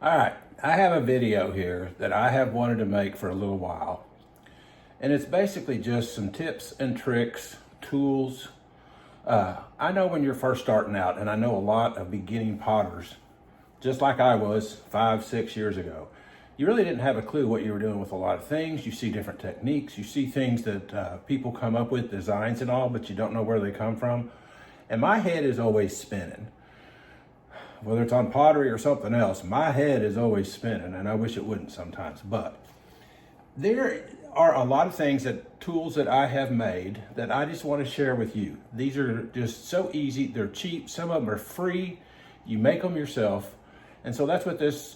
All right, I have a video here that I have wanted to make for a little while. And it's basically just some tips and tricks, tools. I know when you're first starting out, and I know a lot of beginning potters, just like I was 5, 6 years ago. You really didn't have a clue what you were doing with a lot of things. You see different techniques. You see things that people come up with, designs and all, but you don't know where they come from. And my head is always spinning. Whether it's on pottery or something else, my head is always spinning, and I wish it wouldn't sometimes. But there are a lot of things, tools that I have made that I just want to share with you. These are just so easy. They're cheap. Some of them are free. You make them yourself. And so that's what this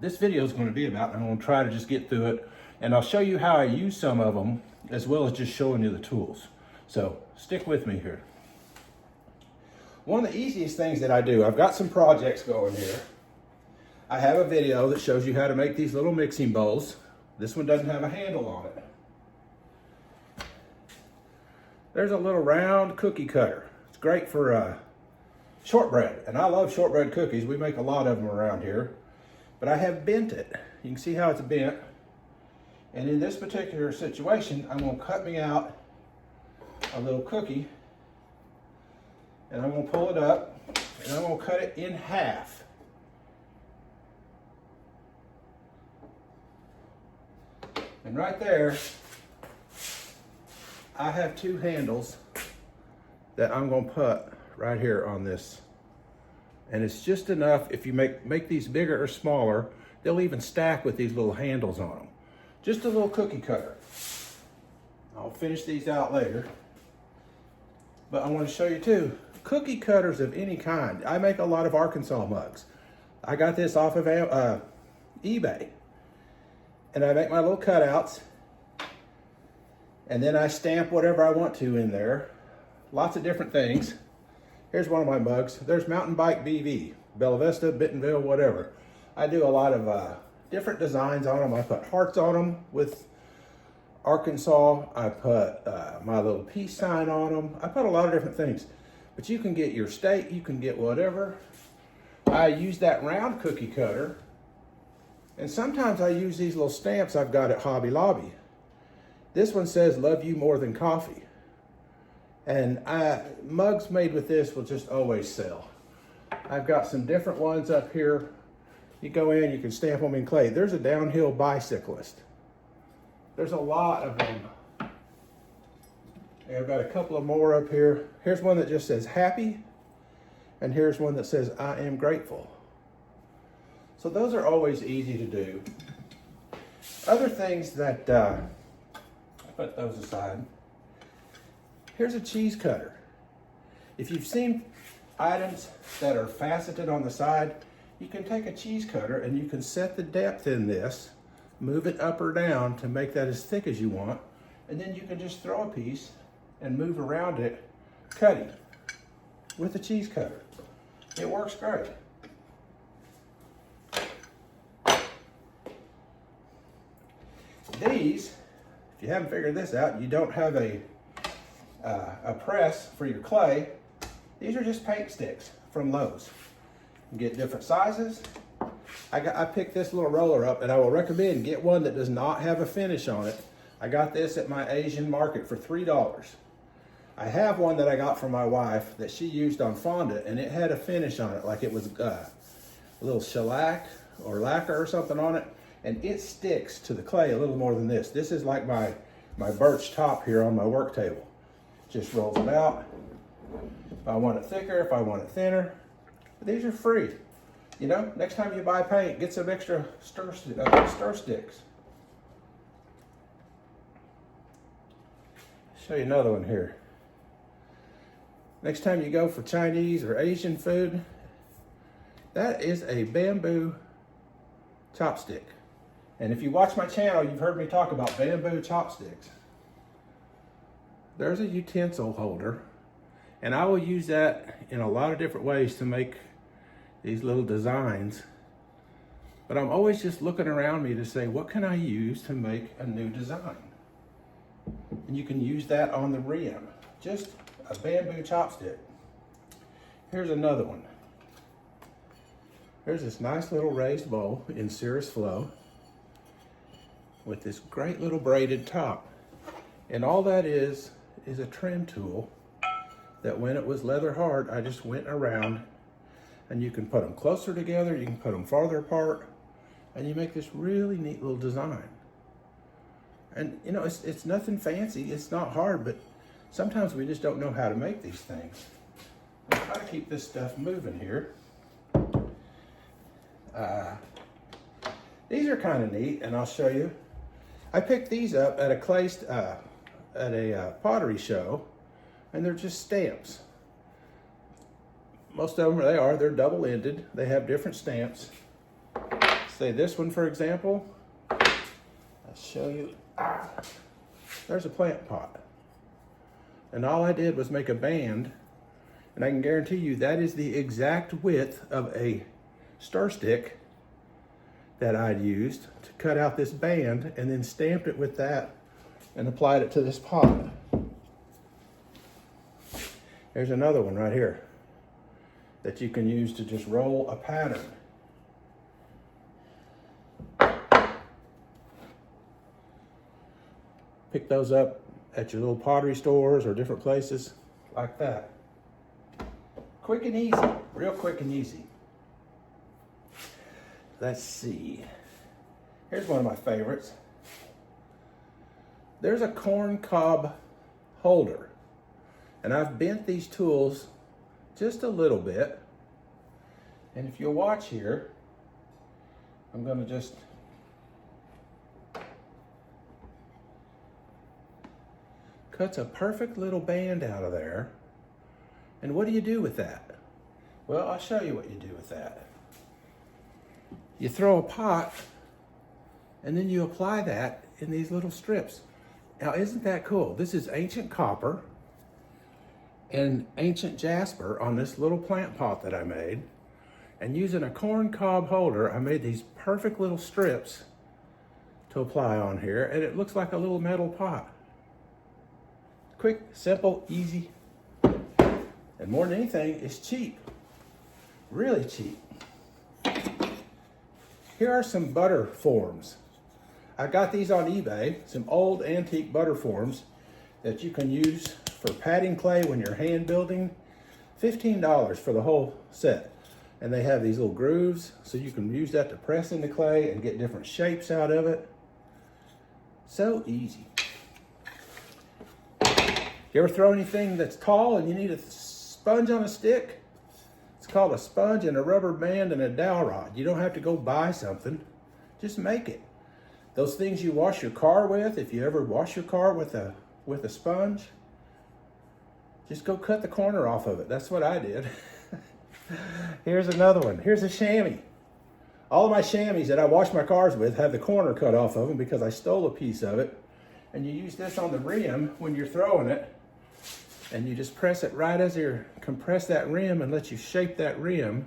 video is going to be about. I'm going to try to just get through it, and I'll show you how I use some of them as well as just showing you the tools. So stick with me here. One of the easiest things that I do, I've got some projects going here. I have a video that shows you how to make these little mixing bowls. This one doesn't have a handle on it. There's a little round cookie cutter. It's great for shortbread, and I love shortbread cookies. We make a lot of them around here, but I have bent it. You can see how it's bent. And in this particular situation, I'm gonna cut me out a little cookie, and I'm gonna pull it up, and I'm gonna cut it in half. And right there, I have 2 handles that I'm gonna put right here on this. And it's just enough. If you make these bigger or smaller, they'll even stack with these little handles on them. Just a little cookie cutter. I'll finish these out later. But I want to show you too, cookie cutters of any kind. I make a lot of Arkansas mugs. I got this off of eBay. And I make my little cutouts. And then I stamp whatever I want to in there. Lots of different things. Here's one of my mugs. There's Mountain Bike BV, Bella Vista, Bentonville, whatever. I do a lot of different designs on them. I put hearts on them with Arkansas. I put my little peace sign on them. I put a lot of different things. But you can get your state, you can get whatever. I use that round cookie cutter. And sometimes I use these little stamps I've got at Hobby Lobby. This one says, "Love you more than coffee." And mugs made with this will just always sell. I've got some different ones up here. You go in, you can stamp them in clay. There's a downhill bicyclist. There's a lot of them. And I've got a couple of more up here. Here's one that just says happy. And here's one that says I am grateful. So those are always easy to do. Other things that, put those aside. Here's a cheese cutter. If you've seen items that are faceted on the side, you can take a cheese cutter and you can set the depth in this, move it up or down to make that as thick as you want, and then you can just throw a piece and move around it, cutting with a cheese cutter. It works great. These, if you haven't figured this out, you don't have a press for your clay. These are just paint sticks from Lowe's. You can get different sizes. I picked this little roller up, and I will recommend get one that does not have a finish on it. I got this at my Asian market for $3. I have one that I got from my wife that she used on fondant, and it had a finish on it, like it was a little shellac or lacquer or something on it, and it sticks to the clay a little more than this. This is like my birch top here on my work table. Just rolls it out. If I want it thicker, if I want it thinner. But these are free. You know, next time you buy paint, get some extra stir sticks. Show you another one here. Next time you go for Chinese or Asian food, that is a bamboo chopstick. And if you watch my channel, you've heard me talk about bamboo chopsticks. There's a utensil holder, and I will use that in a lot of different ways to make these little designs. But I'm always just looking around me to say, what can I use to make a new design? And you can use that on the rim, just a bamboo chopstick. Here's another one. There's this nice little raised bowl in Cirrus Flow with this great little braided top. And all that is a trim tool that when it was leather hard, I just went around, and you can put them closer together, you can put them farther apart, and you make this really neat little design. And you know, it's nothing fancy, it's not hard, but sometimes we just don't know how to make these things. I'll try to keep this stuff moving here. These are kind of neat, and I'll show you. I picked these up at a pottery show, and they're just stamps. Most of them, they're double-ended. They have different stamps. Say this one, for example. I'll show you. There's a plant pot. And all I did was make a band, and I can guarantee you that is the exact width of a stir stick that I'd used to cut out this band, and then stamped it with that and applied it to this pot. There's another one right here that you can use to just roll a pattern. Pick those up at your little pottery stores or different places like that. Quick and easy, real quick and easy. Let's see. Here's one of my favorites. There's a corn cob holder. And I've bent these tools just a little bit. And if you'll watch here, I'm going to just cuts a perfect little band out of there. And what do you do with that? Well, I'll show you what you do with that. You throw a pot, and then you apply that in these little strips. Now, isn't that cool? This is ancient copper and ancient jasper on this little plant pot that I made. And using a corn cob holder, I made these perfect little strips to apply on here, and it looks like a little metal pot. Quick, simple, easy, and more than anything, it's cheap. Really cheap. Here are some butter forms. I got these on eBay, some old antique butter forms that you can use for patting clay when you're hand building. $15 for the whole set. And they have these little grooves, so you can use that to press into clay and get different shapes out of it. So easy. You ever throw anything that's tall and you need a sponge on a stick? It's called a sponge and a rubber band and a dowel rod. You don't have to go buy something, just make it. Those things you wash your car with, if you ever wash your car with a sponge, just go cut the corner off of it. That's what I did. Here's another one. Here's a chamois. All of my chamois that I wash my cars with have the corner cut off of them because I stole a piece of it. And you use this on the rim when you're throwing it, and you just press it right as you compress that rim and let you shape that rim.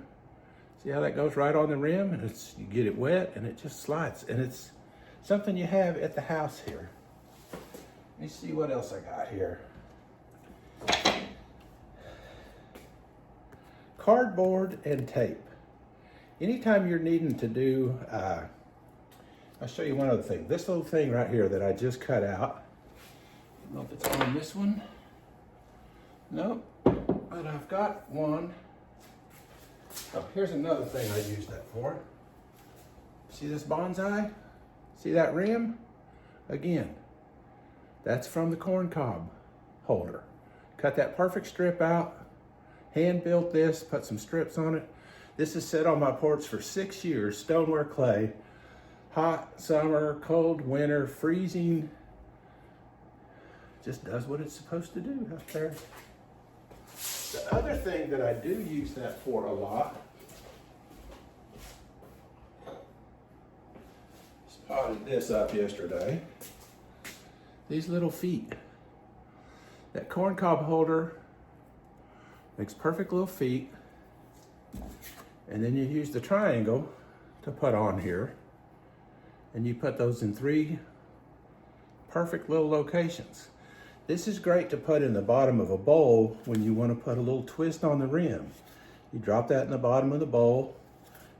See how that goes right on the rim? And you get it wet and it just slides. And it's something you have at the house here. Let me see what else I got here. Cardboard and tape. Anytime you're needing to do, I'll show you one other thing. This little thing right here that I just cut out. I don't know if it's on this one. Nope, but I've got one. Oh, here's another thing I use that for. See this bonsai? See that rim? Again, that's from the corn cob holder. Cut that perfect strip out, hand built this, put some strips on it. This is set on my porch for 6 years, stoneware clay. Hot summer, cold winter, freezing. Just does what it's supposed to do out there. The other thing that I do use that for a lot, spotted this up yesterday, these little feet. That corn cob holder makes perfect little feet, and then you use the triangle to put on here, and you put those in 3 perfect little locations. This is great to put in the bottom of a bowl when you want to put a little twist on the rim. You drop that in the bottom of the bowl,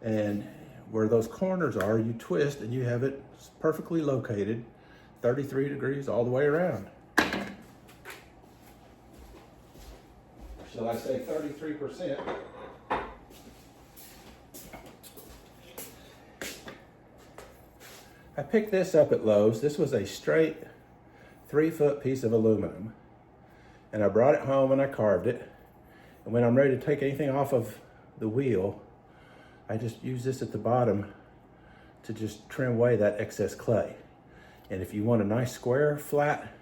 And where those corners are, you twist and you have it perfectly located, 33 degrees all the way around. Shall I say 33%? I picked this up at Lowe's. This was a straight 3-foot piece of aluminum. And I brought it home and I carved it. And when I'm ready to take anything off of the wheel, I just use this at the bottom to just trim away that excess clay. And if you want a nice square, flat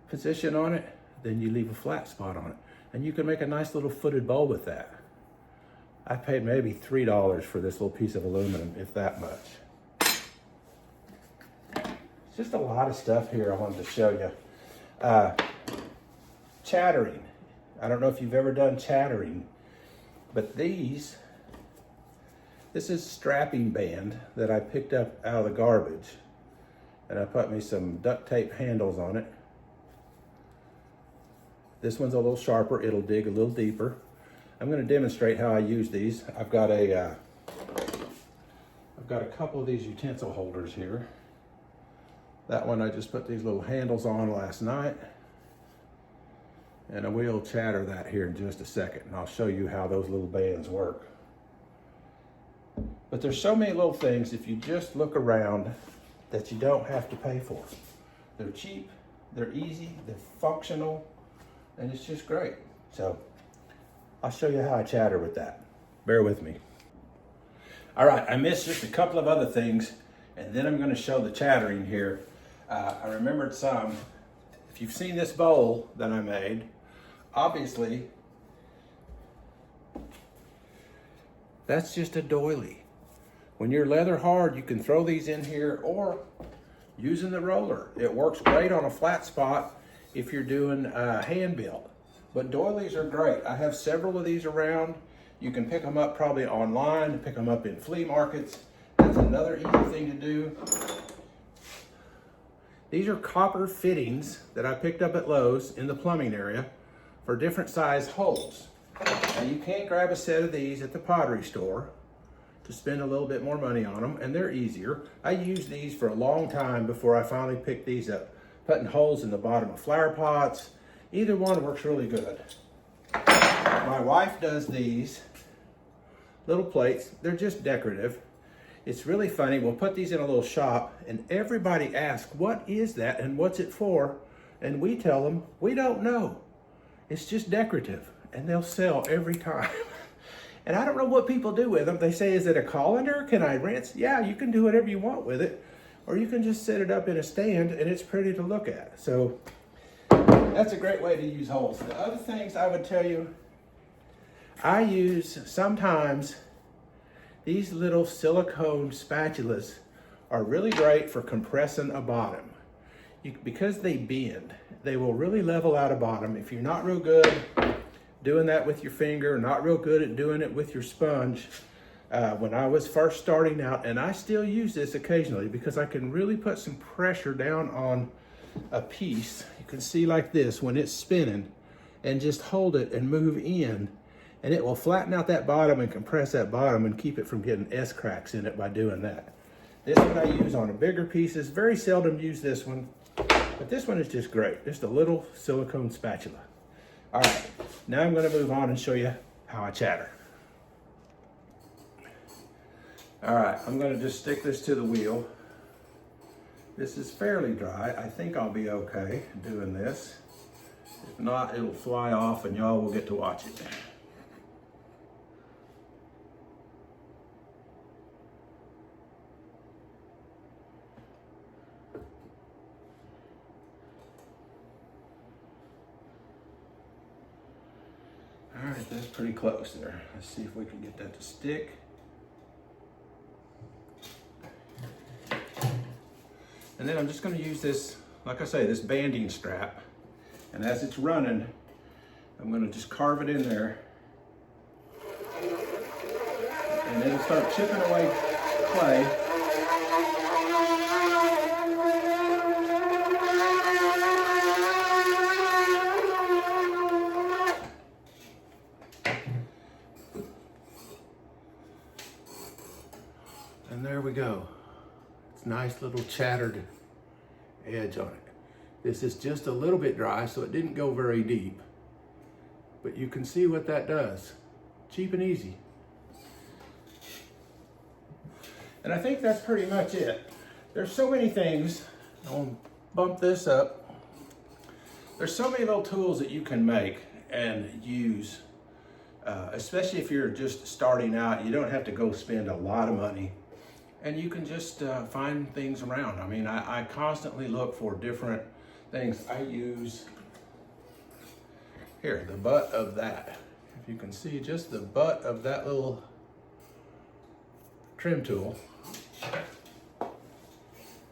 position on it, then you leave a flat spot on it. And you can make a nice little footed bowl with that. I paid maybe $3 for this little piece of aluminum, if that much. Just a lot of stuff here I wanted to show you. Chattering. I don't know if you've ever done chattering, but this is strapping band that I picked up out of the garbage. And I put me some duct tape handles on it. This one's a little sharper, it'll dig a little deeper. I'm going to demonstrate how I use these. I've got a couple of these utensil holders here. That one I just put these little handles on last night. And I will chatter that here in just a second, and I'll show you how those little bands work. But there's so many little things, if you just look around, that you don't have to pay for. They're cheap, they're easy, they're functional, and it's just great. So I'll show you how I chatter with that. Bear with me. All right, I missed just a couple of other things, and then I'm going to show the chattering here. I remembered some. If you've seen this bowl that I made, obviously that's just a doily. When you're leather hard, you can throw these in here or using the roller. It works great on a flat spot if you're doing hand build. But doilies are great. I have several of these around. You can pick them up probably online, pick them up in flea markets. That's another easy thing to do. These are copper fittings that I picked up at Lowe's in the plumbing area for different size holes. Now you can't grab a set of these at the Pottery store to spend a little bit more money on them, and they're easier. I used these for a long time before I finally picked these up. Putting holes in the bottom of flower pots, either one works really good. My wife does these little plates. They're just decorative. It's really funny. We'll put these in a little shop and everybody asks, what is that and what's it for? And we tell them, we don't know. It's just decorative, and they'll sell every time. And I don't know what people do with them. They say, is it a colander? Can I rinse? Yeah, you can do whatever you want with it. Or you can just set it up in a stand and it's pretty to look at. So that's a great way to use holes. The other things I would tell you, I use sometimes these little silicone spatulas are really great for compressing a bottom. Because they bend, they will really level out a bottom. If you're not real good doing that with your finger, not real good at doing it with your sponge, when I was first starting out, and I still use this occasionally because I can really put some pressure down on a piece. You can see like this when it's spinning, and just hold it and move in, and it will flatten out that bottom and compress that bottom and keep it from getting S-cracks in it by doing that. This one I use on a bigger pieces. Very seldom use this one, but this one is just great. Just a little silicone spatula. All right, now I'm going to move on and show you how I chatter. All right, I'm going to just stick this to the wheel. This is fairly dry. I think I'll be okay doing this. If not, it'll fly off and y'all will get to watch it. All right, that's pretty close there. Let's see if we can get that to stick. And then I'm just going to use this, like I say, this banding strap. And as it's running, I'm going to just carve it in there. And it'll start chipping away clay. And there we go. It's nice little chattered edge on it. This is just a little bit dry, so it didn't go very deep. But you can see what that does. Cheap and easy. And I think that's pretty much it. There's so many things. I'll bump this up. There's so many little tools that you can make and use, especially if you're just starting out. You don't have to go spend a lot of money, and you can just find things around. I mean, I constantly look for different things. I use, here, the butt of that. If you can see just the butt of that little trim tool.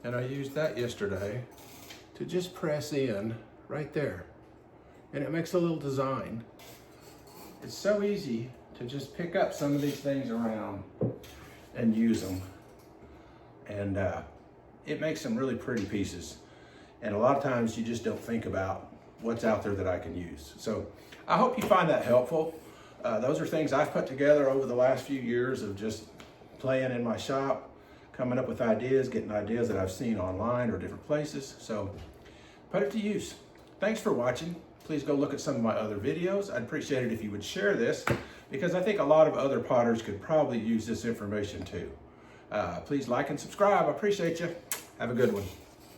And I used that yesterday to just press in right there. And it makes a little design. It's so easy to just pick up some of these things around and use them. And it makes some really pretty pieces. And a lot of times you just don't think about what's out there that I can use. So I hope you find that helpful. Those are things I've put together over the last few years of just playing in my shop, coming up with ideas, getting ideas that I've seen online or different places. So put it to use. Thanks for watching. Please go look at some of my other videos. I'd appreciate it if you would share this, because I think a lot of other potters could probably use this information too. Please like and subscribe. I appreciate you. Have a good one.